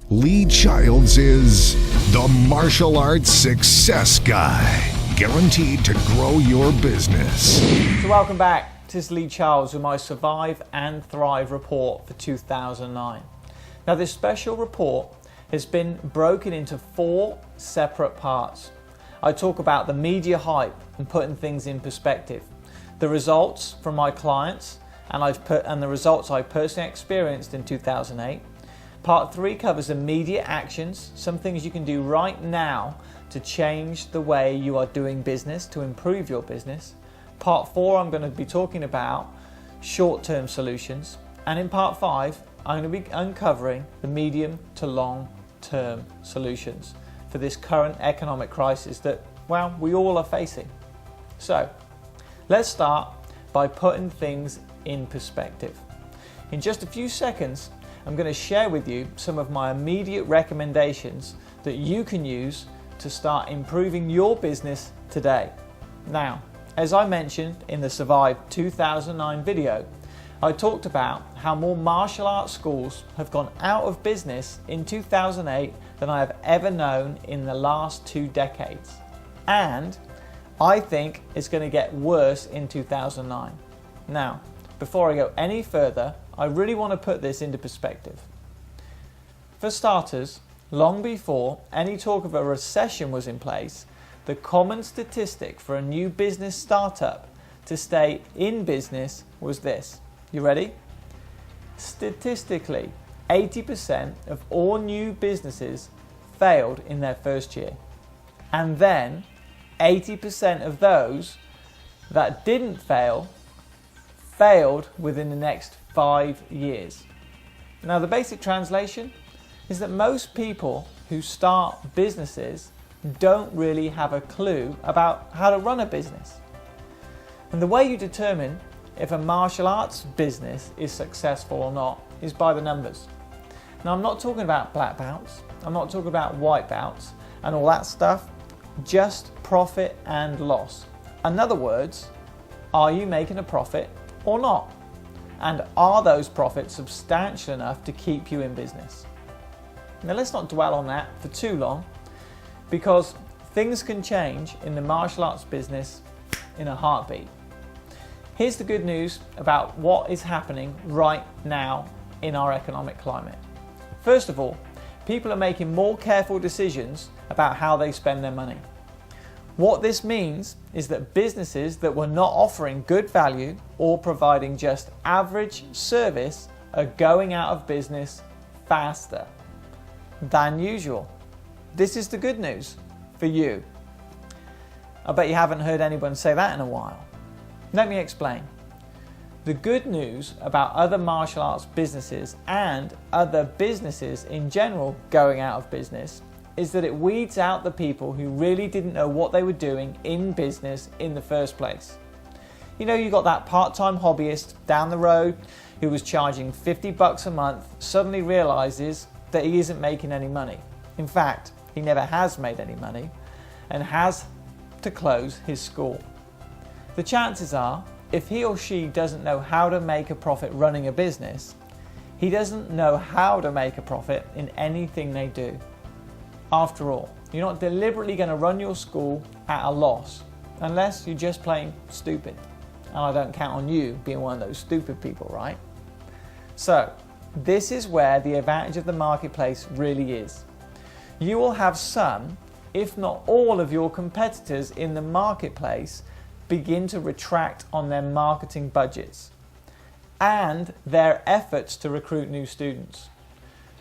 Leigh Childs is the martial arts success guy, guaranteed to grow your business. So welcome back. This is Leigh Childs with my Survive and Thrive report for 2009. Now this special report has been broken into 4 separate parts. I talk about the media hype and putting things in perspective, the results from my clients and the results I personally experienced in 2008. Part 3 covers immediate actions, some things you can do right now to change the way you are doing business, to improve your business. Part 4, I'm going to be talking about short-term solutions. And in part 5, I'm going to be uncovering the medium to long-term solutions for this current economic crisis that, well, we all are facing. So, let's start by putting things in perspective. In just a few seconds, I'm going to share with you some of my immediate recommendations that you can use to start improving your business today. Now, as I mentioned in the Survive 2009 video, I talked about how more martial arts schools have gone out of business in 2008 than I have ever known in the last 2 decades. And I think it's going to get worse in 2009. Now, before I go any further, I really want to put this into perspective. For starters, long before any talk of a recession was in place, the common statistic for a new business startup to stay in business was this. You ready? Statistically, 80% of all new businesses failed in their first year. And then 80% of those that didn't failed within the next 5 years. Now the basic translation is that most people who start businesses don't really have a clue about how to run a business. And the way you determine if a martial arts business is successful or not is by the numbers. Now I'm not talking about black belts, I'm not talking about white belts and all that stuff, just profit and loss. In other words, are you making a profit or not? And are those profits substantial enough to keep you in business? Now let's not dwell on that for too long, because things can change in the martial arts business in a heartbeat. Here's the good news about what is happening right now in our economic climate. First of all, people are making more careful decisions about how they spend their money. What this means is that businesses that were not offering good value or providing just average service are going out of business faster than usual. This is the good news for you. I bet you haven't heard anyone say that in a while. Let me explain. The good news about other martial arts businesses and other businesses in general going out of business is that it weeds out the people who really didn't know what they were doing in business in the first place. You know, you got that part-time hobbyist down the road who was charging $50 a month, suddenly realizes that he isn't making any money. In fact, he never has made any money and has to close his school. The chances are, if he or she doesn't know how to make a profit running a business, he doesn't know how to make a profit in anything they do. After all, you're not deliberately going to run your school at a loss unless you're just plain stupid. And I don't count on you being one of those stupid people, right? So, this is where the advantage of the marketplace really is. You will have some, if not all, of your competitors in the marketplace begin to retract on their marketing budgets and their efforts to recruit new students.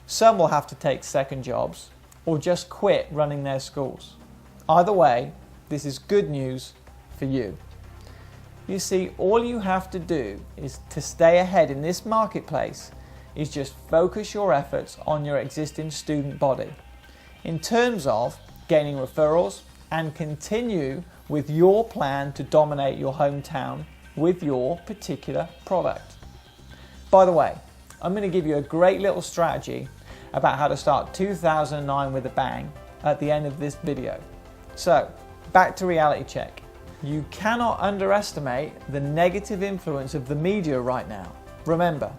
Some will have to take second jobs or just quit running their schools. Either way, this is good news for you. You see, all you have to do is to stay ahead in this marketplace is just focus your efforts on your existing student body in terms of gaining referrals and continue with your plan to dominate your hometown with your particular product. By the way, I'm going to give you a great little strategy about how to start 2009 with a bang at the end of this video. So, back to reality check. You cannot underestimate the negative influence of the media right now. Remember,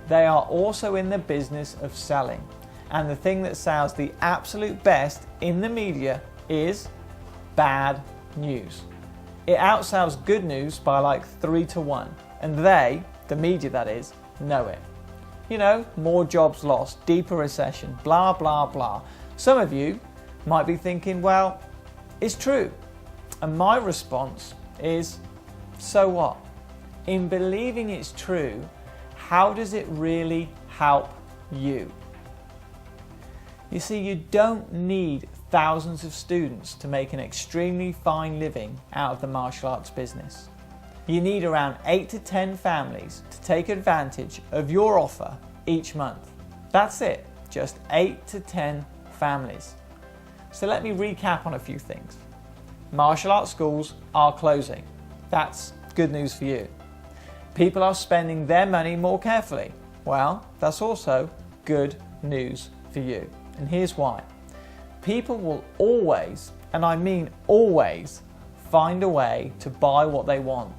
they are also in the business of selling, and the thing that sells the absolute best in the media is bad news. It outsells good news by like 3 to 1, and they, the media that is, know it. You know, more jobs lost, deeper recession, blah, blah, blah. Some of you might be thinking, well, it's true. And my response is, so what? In believing it's true, how does it really help you? You see, you don't need thousands of students to make an extremely fine living out of the martial arts business. You need around 8 to 10 families to take advantage of your offer each month. That's it, just 8 to 10 families. So let me recap on a few things. Martial arts schools are closing. That's good news for you. People are spending their money more carefully. Well, that's also good news for you. And here's why. People will always, and I mean always, find a way to buy what they want.